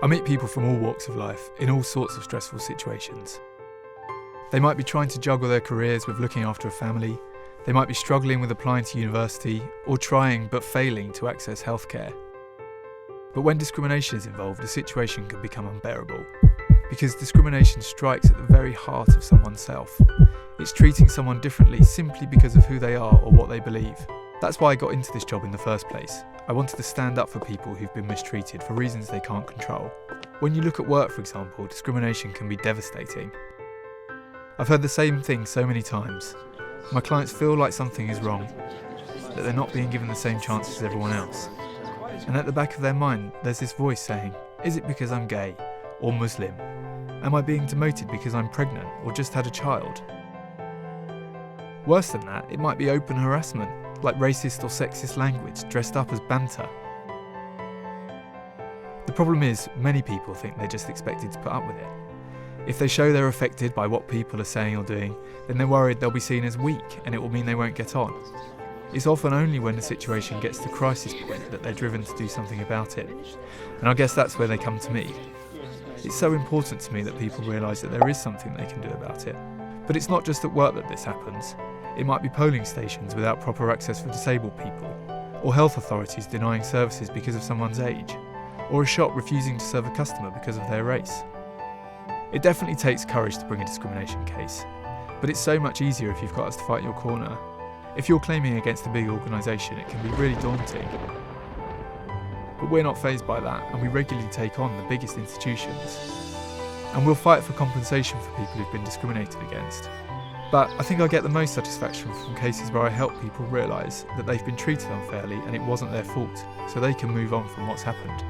I meet people from all walks of life in all sorts of stressful situations. They might be trying to juggle their careers with looking after a family, they might be struggling with applying to university, or trying but failing to access healthcare. But when discrimination is involved, the situation can become unbearable, because discrimination strikes at the very heart of someone's self. It's treating someone differently simply because of who they are or what they believe. That's why I got into this job in the first place. I wanted to stand up for people who've been mistreated for reasons they can't control. When you look at work, for example, discrimination can be devastating. I've heard the same thing so many times. My clients feel like something is wrong, that they're not being given the same chances as everyone else. And at the back of their mind, there's this voice saying, is it because I'm gay or Muslim? Am I being demoted because I'm pregnant or just had a child? Worse than that, it might be open harassment, like racist or sexist language dressed up as banter. The problem is, many people think they're just expected to put up with it. If they show they're affected by what people are saying or doing, then they're worried they'll be seen as weak and it will mean they won't get on. It's often only when the situation gets to crisis point that they're driven to do something about it. And I guess that's where they come to me. It's so important to me that people realise that there is something they can do about it. But it's not just at work that this happens. It might be polling stations without proper access for disabled people, or health authorities denying services because of someone's age, or a shop refusing to serve a customer because of their race. It definitely takes courage to bring a discrimination case, but it's so much easier if you've got us to fight your corner. If you're claiming against a big organisation, it can be really daunting. But we're not fazed by that, and we regularly take on the biggest institutions. And we'll fight for compensation for people who've been discriminated against. But I think I get the most satisfaction from cases where I help people realise that they've been treated unfairly and it wasn't their fault, so they can move on from what's happened.